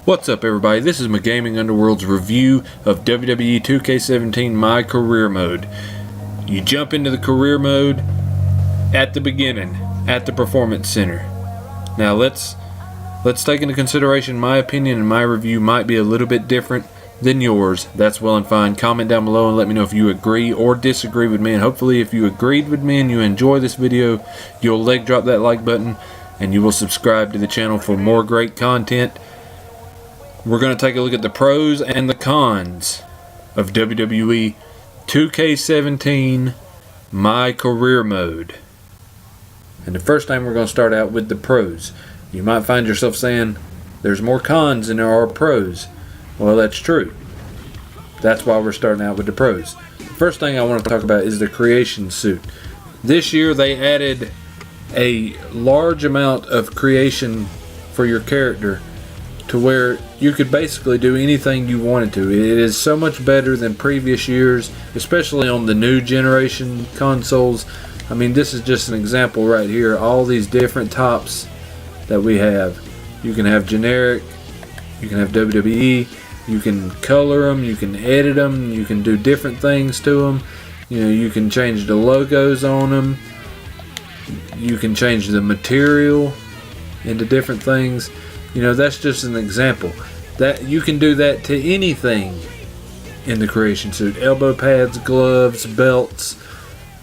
What's up, everybody? This is McGaming Underworld's review of WWE 2K17 My Career Mode. You jump into the career mode at the beginning, at the Performance Center. Now let's take into consideration my opinion, and my review might be a little bit different than yours. That's well and fine. Comment down below and let me know if you agree or disagree with me, and hopefully if you agreed with me and you enjoy this video, you'll leg drop that like button and you will subscribe to the channel for more great content. We're going to take a look at the pros and the cons of WWE 2K17 My Career Mode. And the first time we're going to start out with the pros. You might find yourself saying, there's more cons than there are pros. Well, that's true. That's why we're starting out with the pros. The first thing I want to talk about is the creation suit. This year they added a large amount of creation for your character to where you could basically do anything you wanted to. It is so much better than previous years, especially on the new generation consoles. I mean, this is just an example right here. All these different tops that we have. You can have generic, you can have WWE, you can color them, you can edit them, you can do different things to them. You know, you can change the logos on them. You can change the material into different things. You know, that's just an example. That you can do that to anything in the creation suit. Elbow pads, gloves, belts.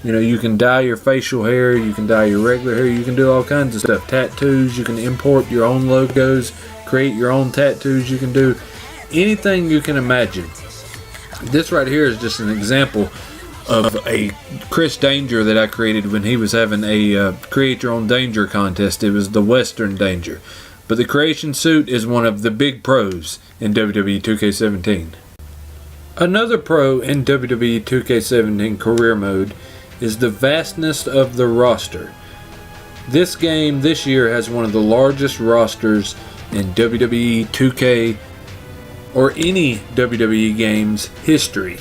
You know, you can dye your facial hair, you can dye your regular hair, you can do all kinds of stuff. Tattoos, you can import your own logos, create your own tattoos, you can do anything you can imagine. This right here is just an example of a Chris Danger that I created when he was having a create your own danger contest. It was the Western Danger. But the creation suit is one of the big pros in WWE 2K17. Another pro in WWE 2K17 career mode is the vastness of the roster. This game this year has one of the largest rosters in WWE 2K or any WWE game's history.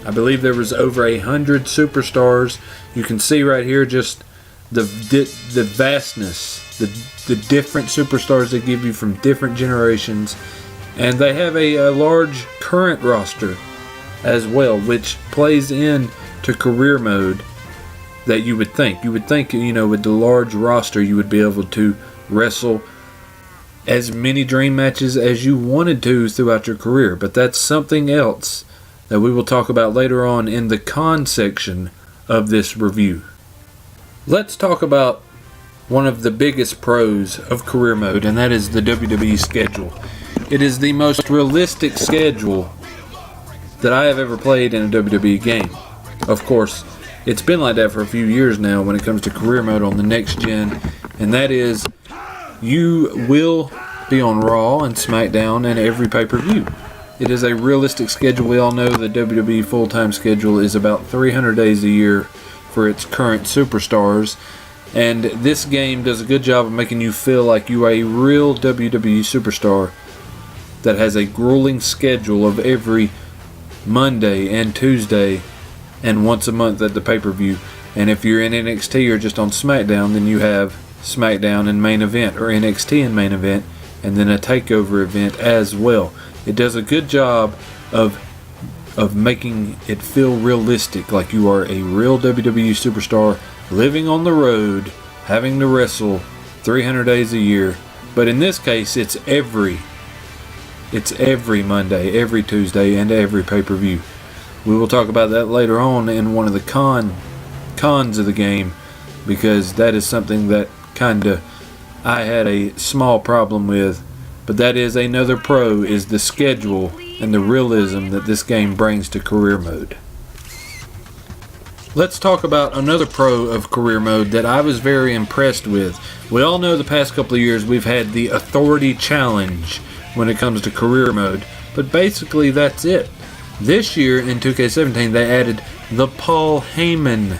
I believe there was over 100 superstars. You can see right here just the vastness, the different superstars they give you from different generations, and they have a large current roster as well, which plays in to career mode. That you would think, you know, with the large roster you would be able to wrestle as many dream matches as you wanted to throughout your career, but that's something else that we will talk about later on in the con section of this review. Let's talk about one of the biggest pros of career mode, and that is the WWE Schedule. It is the most realistic schedule that I have ever played in a WWE game. Of course, it's been like that for a few years now when it comes to career mode on the next gen, and that is you will be on Raw and SmackDown and every pay-per-view. It is a realistic schedule. We all know the WWE full-time schedule is about 300 days a year for its current superstars, and this game does a good job of making you feel like you are a real WWE superstar that has a grueling schedule of every Monday and Tuesday and once a month at the pay-per-view. And if you're in NXT or just on SmackDown, then you have SmackDown and main event, or NXT and main event, and then a takeover event as well. It does a good job of making it feel realistic, like you are a real WWE superstar living on the road, having to wrestle 300 days a year. But in this case, it's every Monday, every Tuesday, and every pay-per-view. We will talk about that later on in one of the cons of the game, because that is something that kinda I had a small problem with. But that is another pro, is the schedule and the realism that this game brings to career mode. Let's talk about another pro of career mode that I was very impressed with. We all know the past couple of years we've had the Authority Challenge when it comes to career mode, but basically that's it. This year in 2K17 they added the Paul Heyman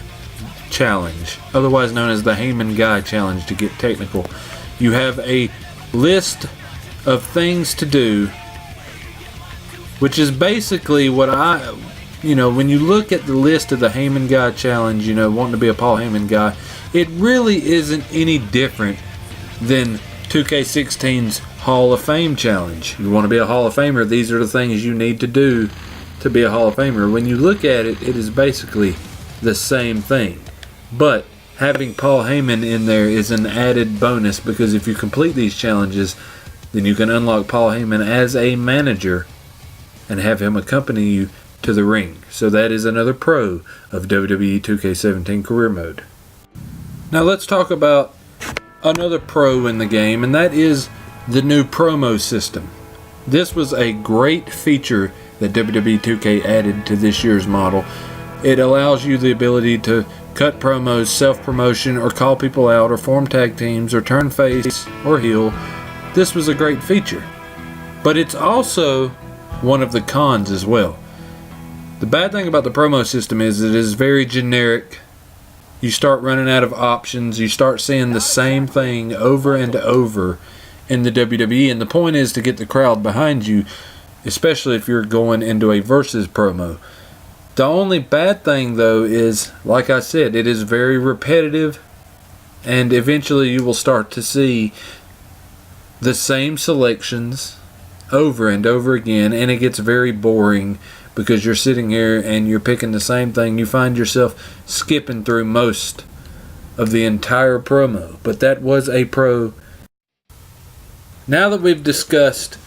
Challenge, otherwise known as the Heyman Guy Challenge to get technical. You have a list of things to do, which is basically what when you look at the list of the Heyman Guy Challenge, you know, wanting to be a Paul Heyman guy, it really isn't any different than 2K16's Hall of Fame challenge. You want to be a Hall of Famer, these are the things you need to do to be a Hall of Famer. When you look at it, it is basically the same thing. But having Paul Heyman in there is an added bonus, because if you complete these challenges, then you can unlock Paul Heyman as a manager and have him accompany you to the ring. So that is another pro of WWE 2K17 career mode. Now let's talk about another pro in the game, and that is the new promo system. This was a great feature that WWE 2K added to this year's model. It allows you the ability to cut promos, self-promotion, or call people out, or form tag teams, or turn face or heel. This was a great feature. But it's also one of the cons as well. The bad thing about the promo system is it is very generic. You start running out of options. You start seeing the same thing over and over in the WWE, and the point is to get the crowd behind you, especially if you're going into a versus promo. The only bad thing though is, like I said, it is very repetitive, and eventually you will start to see the same selections over and over again, and it gets very boring because you're sitting here and you're picking the same thing. You find yourself skipping through most of the entire promo. But that was a pro. Now that we've discussed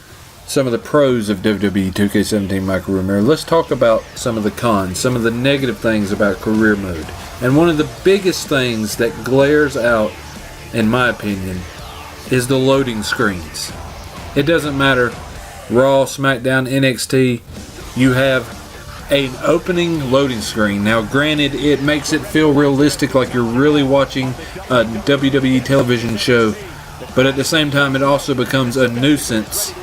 some of the pros of WWE 2K17 My Career Mode, let's talk about some of the cons, some of the negative things about career mode. And one of the biggest things that glares out, in my opinion, is the loading screens. It doesn't matter, Raw, SmackDown, NXT, you have an opening loading screen. Now granted, it makes it feel realistic, like you're really watching a WWE television show, but at the same time it also becomes a nuisance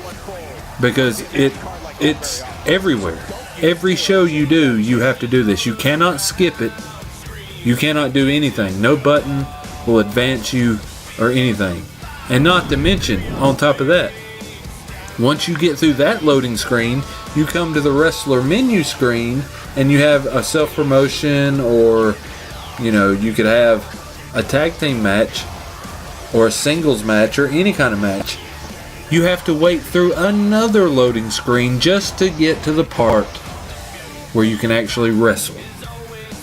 because it's everywhere. Every show you do, you have to do this. You cannot skip it. You cannot do anything. No button will advance you or anything. And not to mention, on top of that, once you get through that loading screen, you come to the wrestler menu screen and you have a self-promotion, or you could have a tag team match or a singles match or any kind of match. You have to wait through another loading screen just to get to the part where you can actually wrestle.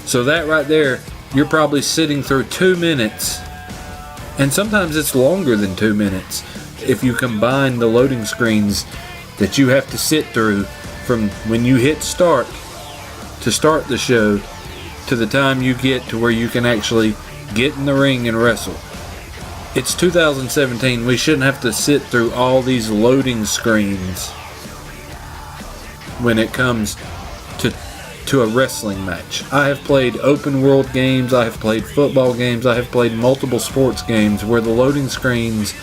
So that right there, you're probably sitting through 2 minutes, and sometimes it's longer than 2 minutes if you combine the loading screens that you have to sit through from when you hit start to start the show to the time you get to where you can actually get in the ring and wrestle. It's 2017. We shouldn't have to sit through all these loading screens when it comes to a wrestling match. I have played open world games, I have played football games, I have played multiple sports games where the loading screens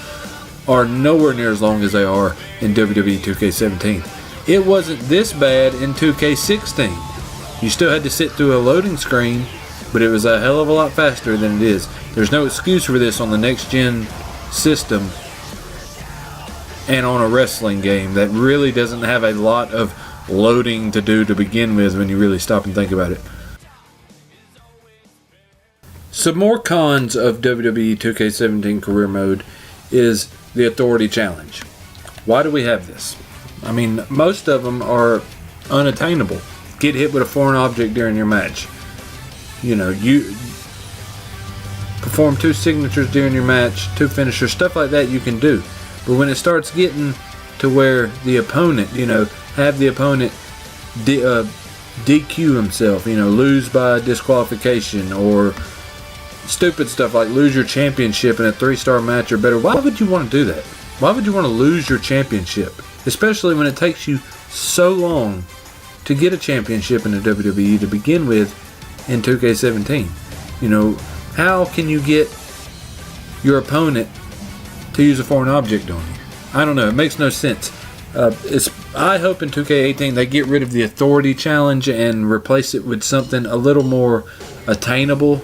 are nowhere near as long as they are in WWE 2K17. It wasn't this bad in 2K16. You still had to sit through a loading screen, but it was a hell of a lot faster than it is. There's no excuse for this on the next gen system and on a wrestling game that really doesn't have a lot of loading to do to begin with when you really stop and think about it. Some more cons of WWE 2K17 career mode is the authority challenge. Why do we have this? I mean, most of them are unattainable. Get hit with a foreign object during your match. You perform 2 signatures during your match, 2 finishers, stuff like that you can do. But when it starts getting to where the opponent, have the opponent DQ himself, lose by disqualification, or stupid stuff like lose your championship in a 3-star match or better. Why would you want to do that? Why would you want to lose your championship? Especially when it takes you so long to get a championship in the WWE to begin with in 2K17. How can you get your opponent to use a foreign object on you? I don't know. It makes no sense. I hope in 2K18 they get rid of the authority challenge and replace it with something a little more attainable,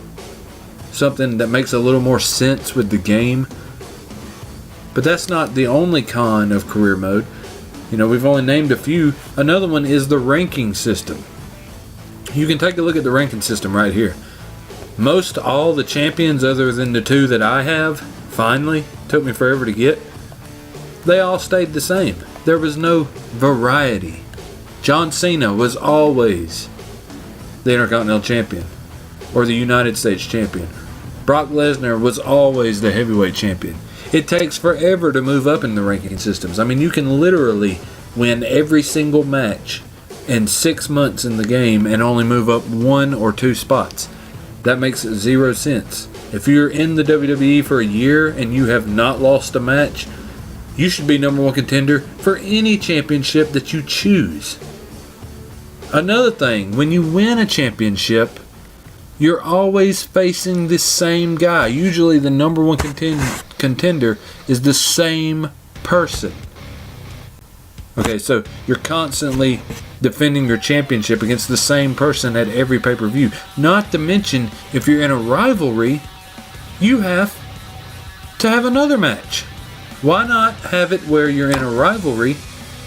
something that makes a little more sense with the game. But that's not the only con of career mode. We've only named a few. Another one is the ranking system. You can take a look at the ranking system right here. Most all the champions, other than the 2 that I have, finally, took me forever to get, they all stayed the same. There was no variety. John Cena was always the Intercontinental Champion or the United States Champion. Brock Lesnar was always the Heavyweight Champion. It takes forever to move up in the ranking systems. I mean, you can literally win every single match in 6 months in the game and only move up 1 or 2 spots. That makes 0 sense. If you're in the WWE for a year and you have not lost a match, you should be number 1 contender for any championship that you choose. Another thing, when you win a championship, you're always facing the same guy. Usually the number 1 contender is the same person. Okay, so you're constantly defending your championship against the same person at every pay-per-view. Not to mention, if you're in a rivalry, you have to have another match. Why not have it where you're in a rivalry,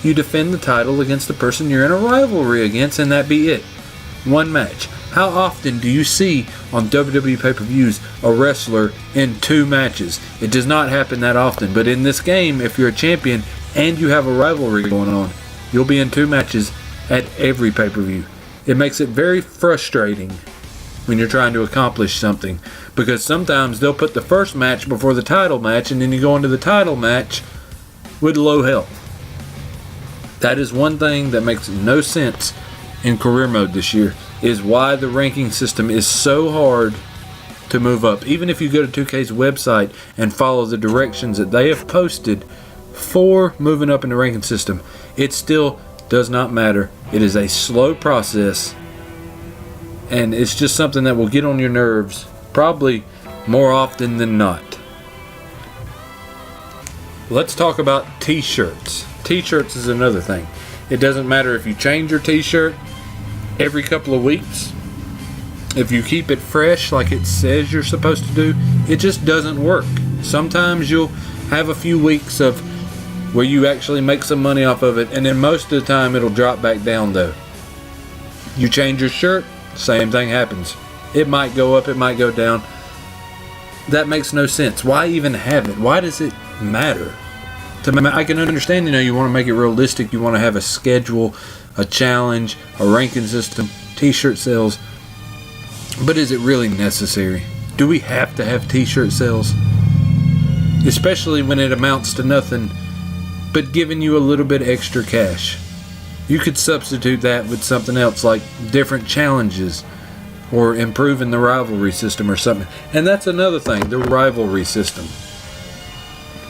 you defend the title against the person you're in a rivalry against, and that be it? One match. How often do you see on WWE pay-per-views a wrestler in 2 matches? It does not happen that often, but in this game, if you're a champion and you have a rivalry going on, you'll be in 2 matches at every pay-per-view. It makes it very frustrating when you're trying to accomplish something, because sometimes they'll put the first match before the title match, and then you go into the title match with low health. That is one thing that makes no sense in career mode this year, is why the ranking system is so hard to move up. Even if you go to 2K's website and follow the directions that they have posted for moving up in the ranking system, it still does not matter. It is a slow process, and it's just something that will get on your nerves probably more often than not. Let's talk about t-shirts. T-shirts is another thing. It doesn't matter if you change your t-shirt every couple of weeks. If you keep it fresh like it says you're supposed to do, it just doesn't work. Sometimes you'll have a few weeks of where you actually make some money off of it, and then most of the time it'll drop back down though. You change your shirt, same thing happens. It might go up, it might go down. That makes no sense. Why even have it? Why does it matter? I can understand, you want to make it realistic. You want to have a schedule, a challenge, a ranking system, t-shirt sales. But is it really necessary? Do we have to have t-shirt sales? Especially when it amounts to nothing but giving you a little bit extra cash. You could substitute that with something else, like different challenges or improving the rivalry system or something. And that's another thing, the rivalry system.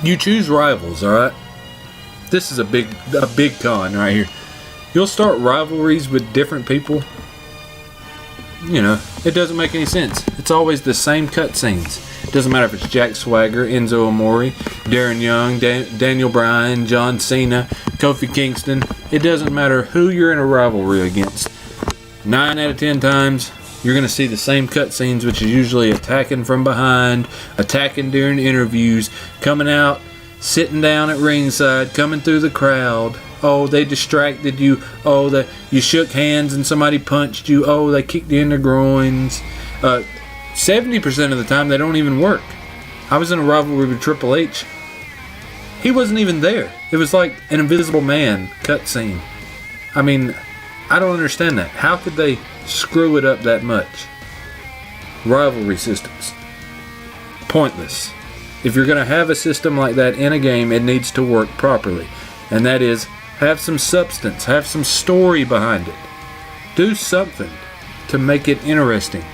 You choose rivals, alright? This is a big con right here. You'll start rivalries with different people. It doesn't make any sense. It's always the same cutscenes. It doesn't matter if it's Jack Swagger, Enzo Amore, Darren Young, Daniel Bryan, John Cena, Kofi Kingston. It doesn't matter who you're in a rivalry against. 9 out of 10 times, you're going to see the same cutscenes, which is usually attacking from behind, attacking during interviews, coming out, sitting down at ringside, coming through the crowd. Oh, they distracted you. Oh, you shook hands and somebody punched you. Oh, they kicked you in the groins. 70% of the time, they don't even work. I was in a rivalry with Triple H. He wasn't even there. It was like an Invisible Man cutscene. I mean, I don't understand that. How could they screw it up that much? Rivalry systems. Pointless. If you're going to have a system like that in a game, it needs to work properly. And that is, have some substance, have some story behind it. Do something to make it interesting.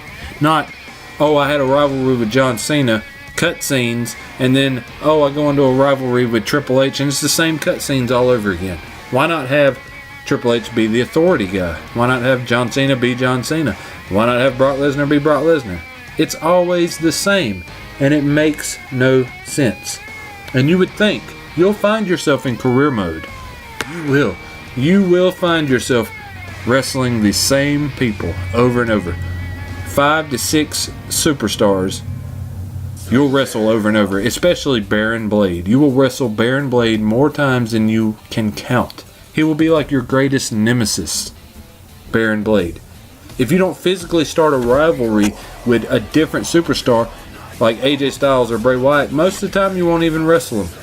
Not, oh, I had a rivalry with John Cena, cutscenes, and then, oh, I go into a rivalry with Triple H, and it's the same cutscenes all over again. Why not have Triple H be the authority guy? Why not have John Cena be John Cena? Why not have Brock Lesnar be Brock Lesnar? It's always the same, and it makes no sense. And you would think you'll find yourself in career mode. You will. You will find yourself wrestling the same people over and over. 5 to 6 superstars you'll wrestle over and over, especially Baron Blade. You will wrestle Baron Blade more times than you can count. He will be like your greatest nemesis, Baron Blade. If you don't physically start a rivalry with a different superstar like AJ Styles or Bray Wyatt, most of the time you won't even wrestle him.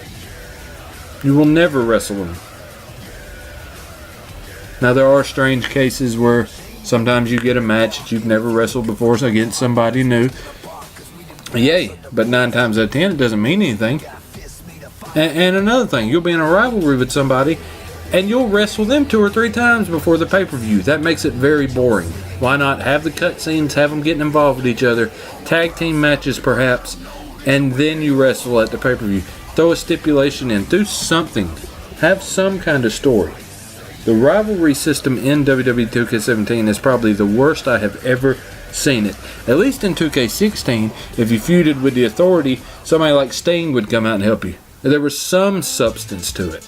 You will never wrestle them. Now, there are strange cases where sometimes you get a match that you've never wrestled before against somebody new. Yay, but 9 times out of 10 it doesn't mean anything. And another thing, you'll be in a rivalry with somebody and you'll wrestle them 2 or 3 times before the pay-per-view. That makes it very boring. Why not have the cutscenes, have them getting involved with each other, tag team matches perhaps, and then you wrestle at the pay-per-view. Throw a stipulation in, do something, have some kind of story. The rivalry system in WWE 2K17 is probably the worst I have ever seen it. At least in 2K16, if you feuded with the Authority, somebody like Sting would come out and help you. There was some substance to it.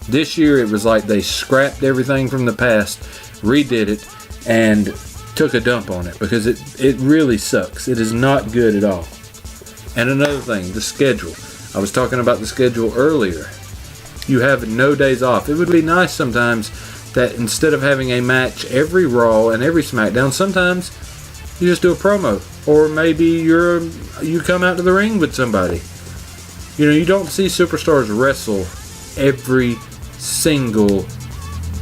This year it was like they scrapped everything from the past, redid it, and took a dump on it because it really sucks. It is not good at all. And another thing, the schedule. I was talking about the schedule earlier. You have no days off. It would be nice sometimes that instead of having a match every Raw and every SmackDown, sometimes you just do a promo. Or maybe you come out to the ring with somebody. You know, you don't see superstars wrestle every single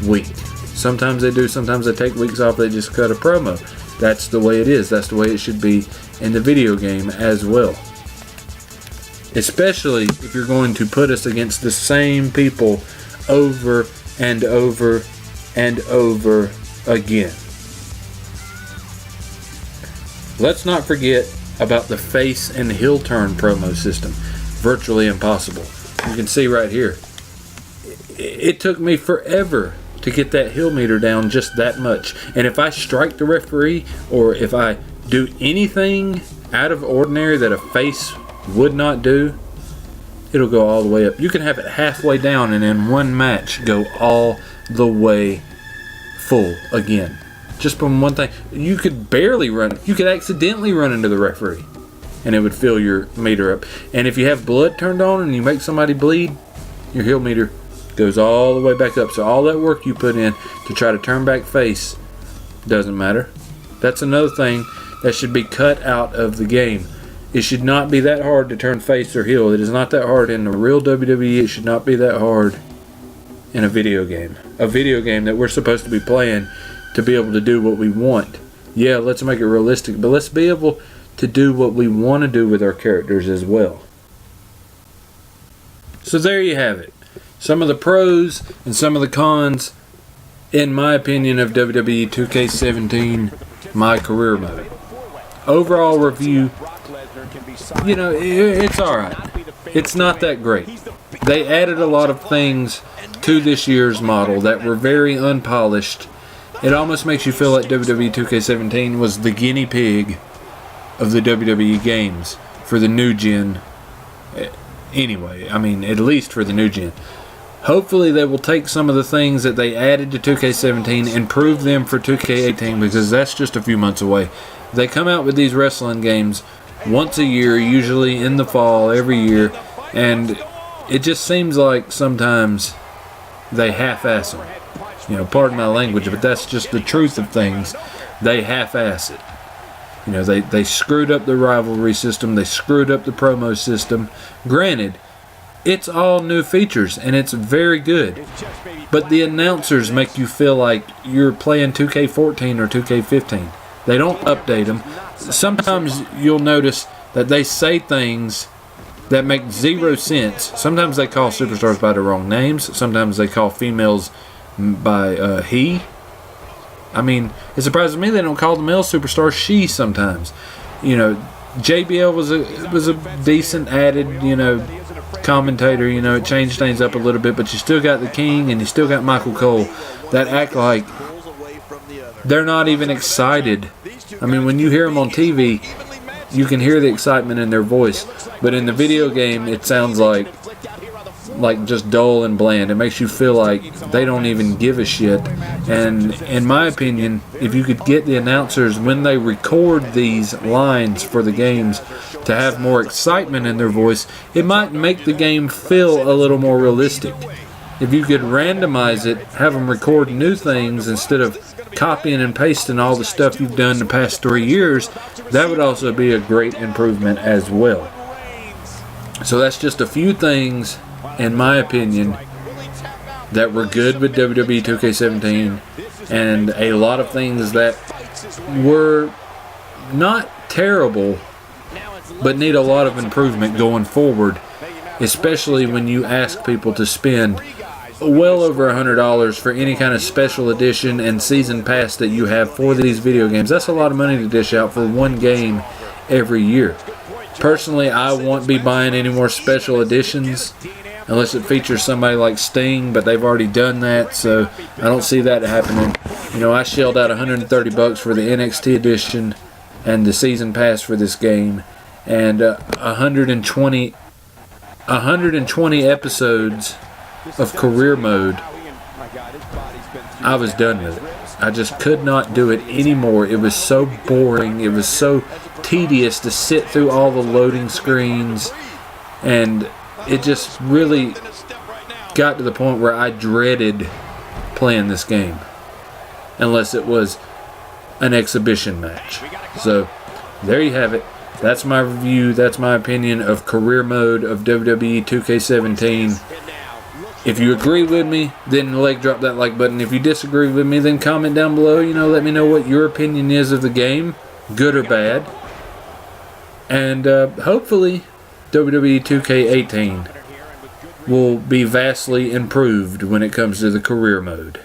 week. Sometimes they do, sometimes they take weeks off, they just cut a promo. That's the way it is. That's the way it should be in the video game as well. Especially if you're going to put us against the same people over and over and over again. Let's not forget about the face and heel turn promo system. Virtually impossible. You can see right here. It took me forever to get that heel meter down just that much. And if I strike the referee, or if I do anything out of ordinary that a face would not do, it'll go all the way up. You can have it halfway down and in one match go all the way full again. Just from one thing. You could barely run. You could accidentally run into the referee and it would fill your meter up. And if you have blood turned on and you make somebody bleed, your heel meter goes all the way back up. So all that work you put in to try to turn back face doesn't matter. That's another thing that should be cut out of the game. It should not be that hard to turn face or heel. It is not that hard in the real WWE. It should not be that hard in a video game. A video game that we're supposed to be playing to be able to do what we want. Yeah, let's make it realistic, but let's be able to do what we want to do with our characters as well. So there you have it. Some of the pros and some of the cons, in my opinion, of WWE 2K17 My Career Mode. Overall review, you know, it's alright. It's not that great. They added a lot of things to this year's model that were very unpolished. It almost makes you feel like WWE 2K17 was the guinea pig of the WWE games for the new gen. Anyway, I mean, at least for the new gen. Hopefully they will take some of the things that they added to 2K17 and improve them for 2K18, because that's just a few months away. They come out with these wrestling games once a year, usually in the fall, every year, and it just seems like sometimes they half-ass them. You know, pardon my language, but that's just the truth of things. They half-ass it. You know, they screwed up the rivalry system, they screwed up the promo system. Granted, it's all new features, and it's very good. But the announcers make you feel like you're playing 2K14 or 2K15. They don't update them. Sometimes you'll notice that they say things that make zero sense. Sometimes they call superstars by the wrong names. Sometimes they call females by he. I mean, it surprises me they don't call the male superstar she sometimes. You know, JBL was a decent added, you know, commentator. You know, it changed things up a little bit, but you still got the King and you still got Michael Cole that act like they're not even excited. I mean, when you hear them on TV, you can hear the excitement in their voice, but in the video game, it sounds like just dull and bland. It makes you feel like they don't even give a shit. And in my opinion, if you could get the announcers when they record these lines for the games to have more excitement in their voice, it might make the game feel a little more realistic. If you could randomize it, have them record new things instead of copying and pasting all the stuff you've done the past 3 years, that would also be a great improvement as well. So that's just a few things in my opinion, that were good with WWE 2K17, and a lot of things that were not terrible, but need a lot of improvement going forward, especially when you ask people to spend well over $100 for any kind of special edition and season pass that you have for these video games. That's a lot of money to dish out for one game every year. Personally, I won't be buying any more special editions unless it features somebody like Sting, but they've already done that, so I don't see that happening. You know, I shelled out $130 for the NXT edition and the season pass for this game, and 120 episodes of career mode. I was done with it. I just could not do it anymore. It was so boring. It was so tedious to sit through all the loading screens, and it just really got to the point where I dreaded playing this game unless it was an exhibition match. So there you have it. That's my review. That's my opinion of career mode of WWE 2K17. If you agree with me, then drop that like button. If you disagree with me, then comment down below. You know, let me know what your opinion is of the game, good or bad. And hopefully WWE 2K18 will be vastly improved when it comes to the career mode.